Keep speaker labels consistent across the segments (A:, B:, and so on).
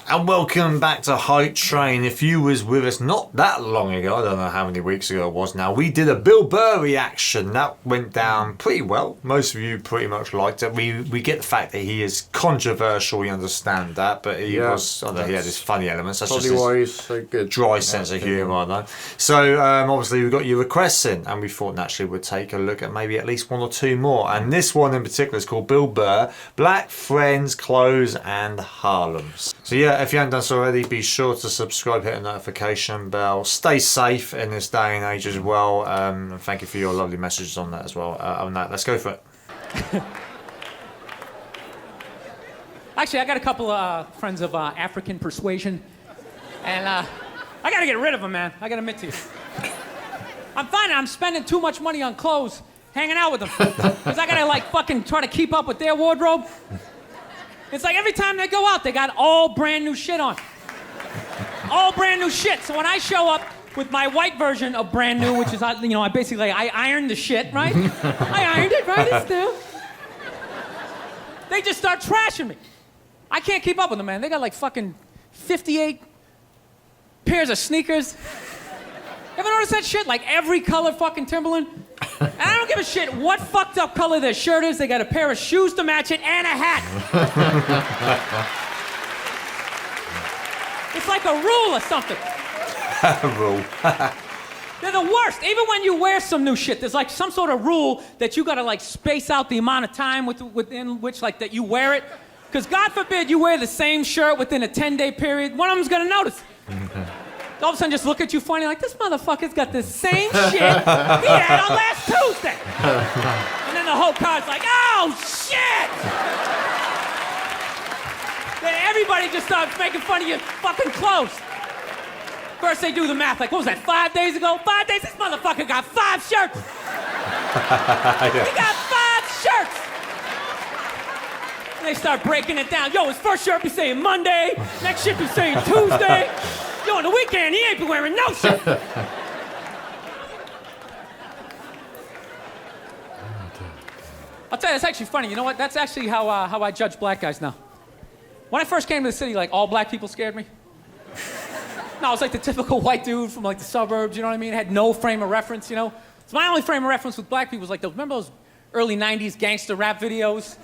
A: And welcome back to Hypetrain. If you was with us not that long ago, I don't know how many weeks ago it was now, we did a Bill Burr reaction. That went down pretty well. Most of you pretty much liked it. We get the fact that he is controversial, we understand that, but he was, I don't know, he had his funny elements. That's just his
B: good.
A: dry sense of humour, I know. So obviously we got your requests in, and we thought naturally we'd take a look at maybe at least one or two more. And this one in particular is called Bill Burr, Black Friends, Clothes and Harlem. So yeah, if you haven't done so already, be sure to subscribe, hit the notification bell. Stay safe in this day and age as well. And thank you for your lovely messages on that as well. On that, let's go for it.
C: Actually, I got a couple of friends of African persuasion, and I got to get rid of them, man. I got to admit to you. I'm finding I'm spending too much money on clothes hanging out with them, because I got to like fucking try to keep up with their wardrobe. It's like every time they go out, they got all brand new shit on. All brand new shit. So when I show up with my white version of brand new, which is, you know, I ironed the shit, right? I ironed it, right? It's new. They just start trashing me. I can't keep up with them, man. They got like fucking 58 pairs of sneakers. Ever notice that shit? Like every color fucking Timberland? And I don't give a shit what fucked up color their shirt is. They got a pair of shoes to match it and a hat. It's like a rule or something.
A: A rule.
C: They're the worst. Even when you wear some new shit, there's like some sort of rule that you gotta like space out the amount of time within which like that you wear it. Because God forbid you wear the same shirt within a 10-day period, one of them's gonna notice. All of a sudden just look at you funny like, this motherfucker's got the same shit he had on last Tuesday. And then the whole car's like, oh, shit! Then everybody just starts making fun of your fucking clothes. First they do the math, like, what was that, 5 days ago? 5 days? This motherfucker got 5 shirts! He got 5 shirts! And they start breaking it down. Yo, his first shirt be saying Monday, next shirt be saying Tuesday. Yo, on the weekend, he ain't been wearing no shit. I'll tell you, that's actually funny. You know what? That's actually how I judge black guys now. When I first came to the city, like, all black people scared me. No, I was like the typical white dude from like the suburbs, you know what I mean? Had no frame of reference, you know? So my only frame of reference with black people was like remember those early 90s gangster rap videos?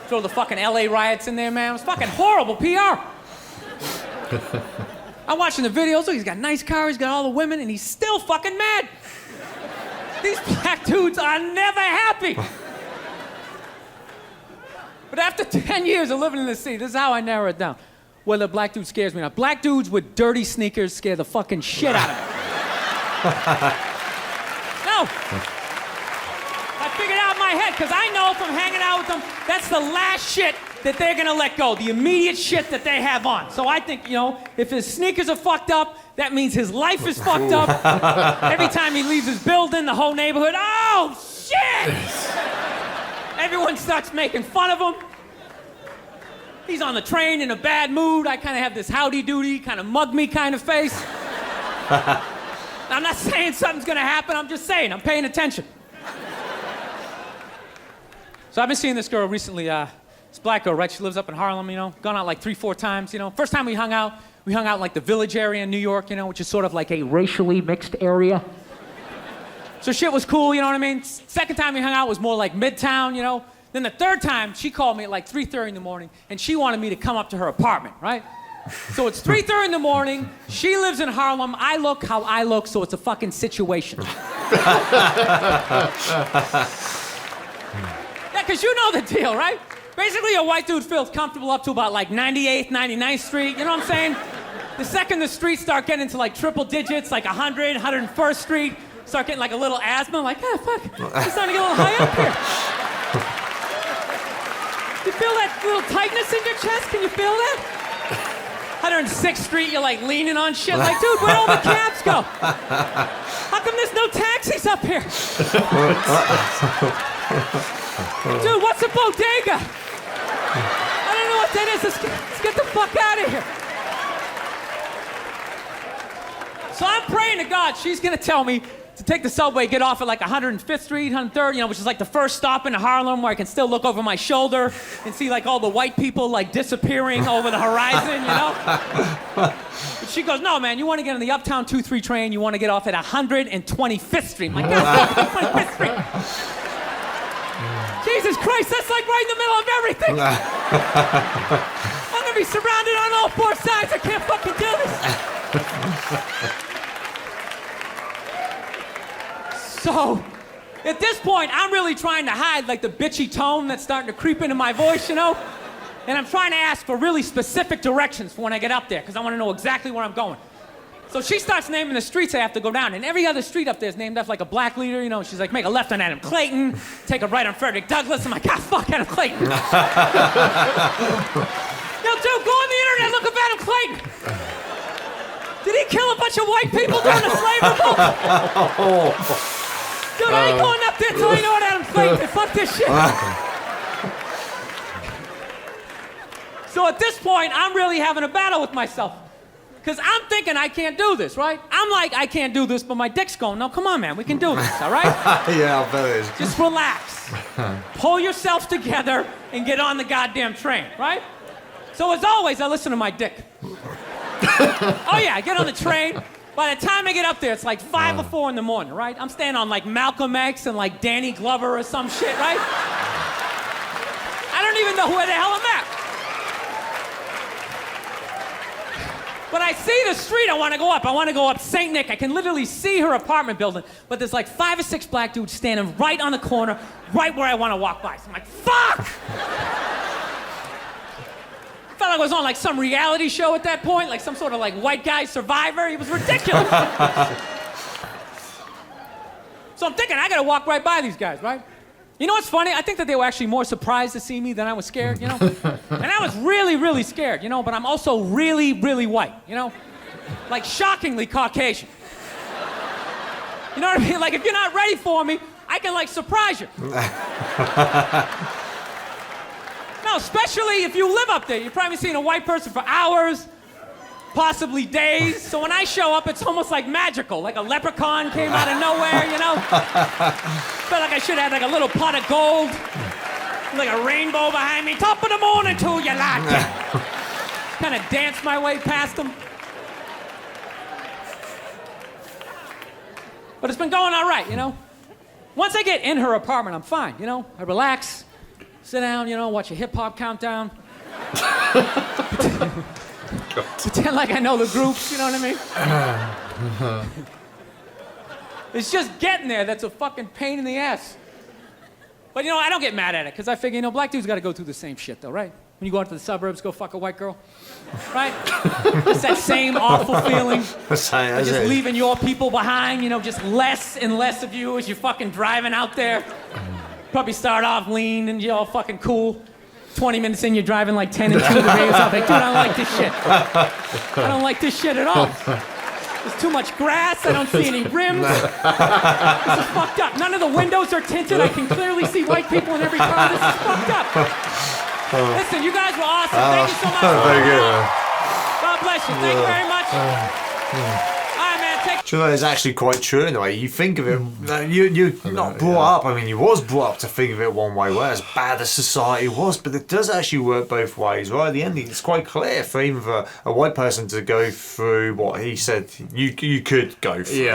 C: Throw the fucking LA riots in there, man. It was fucking horrible PR. I'm watching the videos, look, he's got a nice car, he's got all the women, and he's still fucking mad. These black dudes are never happy. But after 10 years of living in the city, this is how I narrow it down. Whether a black dude scares me or not. Black dudes with dirty sneakers scare the fucking shit out of me. No. I figured out in my head, because I know from hanging out with them, that's the last shit that they're gonna let go, the immediate shit that they have on. So I think, you know, if his sneakers are fucked up, that means his life is fucked up. Every time he leaves his building, the whole neighborhood, oh, shit! Everyone starts making fun of him. He's on the train in a bad mood. I kind of have this howdy-doody, kind of mug-me kind of face. I'm not saying something's gonna happen, I'm just saying, I'm paying attention. So I've been seeing this girl recently, this black girl, right? She lives up in Harlem, you know, gone out like 3-4 times, you know. First time we hung out in like the Village area in New York, you know, which is sort of like a racially mixed area. So shit was cool, you know what I mean? Second time we hung out was more like Midtown, you know. Then the third time, she called me at like 3:30 in the morning, and she wanted me to come up to her apartment, right? So it's 3:30 in the morning, she lives in Harlem, I look how I look, so it's a fucking situation. Yeah, because you know the deal, right? Basically, a white dude feels comfortable up to about like 98th, 99th Street, you know what I'm saying? The second the streets start getting into like triple digits, like 100, 101st Street, start getting like a little asthma, like, ah, fuck, I'm starting to get a little high up here. You feel that little tightness in your chest? Can you feel that? 106th Street, you're like leaning on shit, like, dude, where'd all the cabs go? How come there's no taxis up here? Dude, what's a bodega? I don't know what that is. Let's get the fuck out of here. So I'm praying to God she's gonna tell me to take the subway, get off at like 105th Street, 103rd, you know, which is like the first stop in Harlem where I can still look over my shoulder and see like all the white people like disappearing over the horizon, you know? And she goes, no, man, you want to get on the Uptown 2-3 train, you want to get off at 125th Street. I'm like, God, 125th Street. Jesus Christ, that's like right in the middle of everything. I'm going to be surrounded on all four sides. I can't fucking do this. So, at this point, I'm really trying to hide like the bitchy tone that's starting to creep into my voice, you know? And I'm trying to ask for really specific directions for when I get up there, because I want to know exactly where I'm going. So she starts naming the streets I have to go down, and every other street up there is named after like a black leader, you know? She's like, make a left on Adam Clayton, take a right on Frederick Douglass. I'm like, God, fuck Adam Clayton. Yo, dude, go on the internet, look up Adam Clayton. Did he kill a bunch of white people during the slave revolt? Dude, I ain't going up there till I know what Adam Clayton did. Fuck this shit. So at this point, I'm really having a battle with myself. Because I'm thinking I can't do this, right? I'm like, I can't do this, but my dick's going, no, come on, man, we can do this, all right?
A: Yeah, I bet it is.
C: Just relax. Pull yourself together and get on the goddamn train, right? So as always, I listen to my dick. Oh yeah, I get on the train. By the time I get up there, it's like 5 or 4 in the morning, right? I'm staying on like Malcolm X and like Danny Glover or some shit, right? I don't even know where the hell I'm at. But I see the street I want to go up. I want to go up St. Nick. I can literally see her apartment building, but there's like 5 or 6 black dudes standing right on the corner, right where I want to walk by. So I'm like, fuck! I felt like I was on like some reality show at that point, like some sort of like white guy survivor. It was ridiculous. So I'm thinking, I gotta walk right by these guys, right? You know what's funny? I think that they were actually more surprised to see me than I was scared, you know? And I was really, really scared, you know, but I'm also really, really white, you know? Like shockingly Caucasian. You know what I mean? Like if you're not ready for me, I can like surprise you. No, especially if you live up there. You've probably seen a white person for hours, possibly days. So when I show up, it's almost like magical. Like a leprechaun came out of nowhere, you know? Felt like I should have had like a little pot of gold, like a rainbow behind me. Top of the morning to you, lad. Kind of dance my way past them. But it's been going all right, you know? Once I get in her apartment, I'm fine, you know? I relax. Sit down, you know, watch a hip-hop countdown. Pretend like I know the groups, you know what I mean? It's just getting there that's a fucking pain in the ass. But, you know, I don't get mad at it, because I figure, you know, black dudes got to go through the same shit, though, right? When you go out to the suburbs, go fuck a white girl, right? It's that same awful feeling. Just leaving your people behind, you know, just less and less of you as you're fucking driving out there. Probably start off lean and you're all fucking cool. 20 minutes in, you're driving like 10 and 2 degrees. I'm like, dude, I don't like this shit. I don't like this shit at all. There's too much grass. I don't see any rims. This is fucked up. None of the windows are tinted. I can clearly see white people in every car. This is fucked up. Listen, you guys were awesome. Thank you so much.
A: Very good.
C: God bless you. Thank you very much.
A: Do you know, it's actually quite true in a way. You think of it, you're not brought up, I mean, you was brought up to think of it one way, where as bad as society was, but it does actually work both ways, right? At the end, it's quite clear for even for a white person to go through what he said you could go through.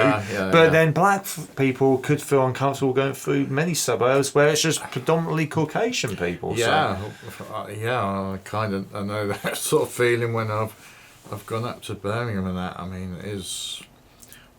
A: But then black people could feel uncomfortable going through many suburbs where it's just predominantly Caucasian people.
B: I know that sort of feeling when I've gone up to Birmingham and that. I mean, it is...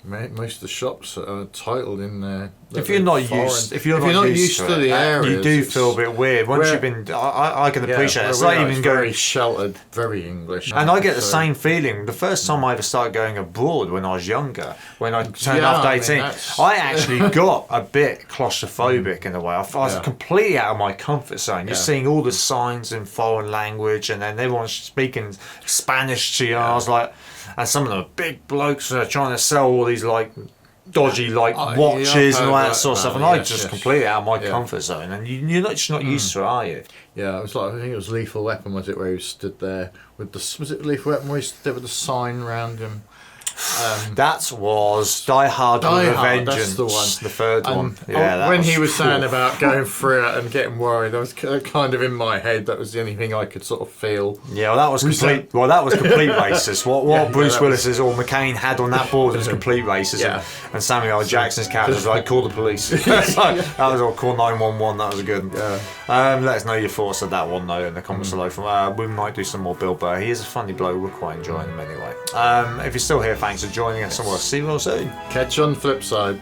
B: Most of the shops are titled in there.
A: If you're not used to
B: the areas,
A: you do feel a bit weird. Once you've been, I can appreciate it. It's not even
B: very sheltered, very English.
A: And I get the same feeling. The first time I ever started going abroad when I was younger, when I turned after 18, I actually got a bit claustrophobic in a way. I was completely out of my comfort zone. You're seeing all the signs in foreign language, and then everyone's speaking Spanish to you. I was like. And some of them are big blokes trying to sell all these like dodgy like watches and all that sort of stuff, and I just completely out of my comfort zone. And you're not just not used to it, are you?
B: Yeah, it was like, I think it was Lethal Weapon, was it, where he stood there with the, was it Lethal Weapon where he stood there with the sign around him?
A: That was Die Hard
B: Die
A: with a
B: Hard,
A: Vengeance.
B: that's the one.
A: The third
B: And
A: one. Yeah, that
B: when he was saying
A: cool.
B: about going through it and getting worried, that was kind of in my head. That was the only thing I could sort of feel.
A: Yeah, well, that was complete. Well, that was complete racist. What Bruce Willis or McCaine had on that board was complete racism.
B: Yeah.
A: And Samuel L. Jackson's character was like, "Call the police." That was all. Call 911. That was a good. Let us know your thoughts of that one though in the comments below. We might do some more Bill Burr. He is a funny bloke. We're quite enjoying him anyway. If you're still here, thanks for joining us, and we'll see you all soon.
B: Catch you on the flip side.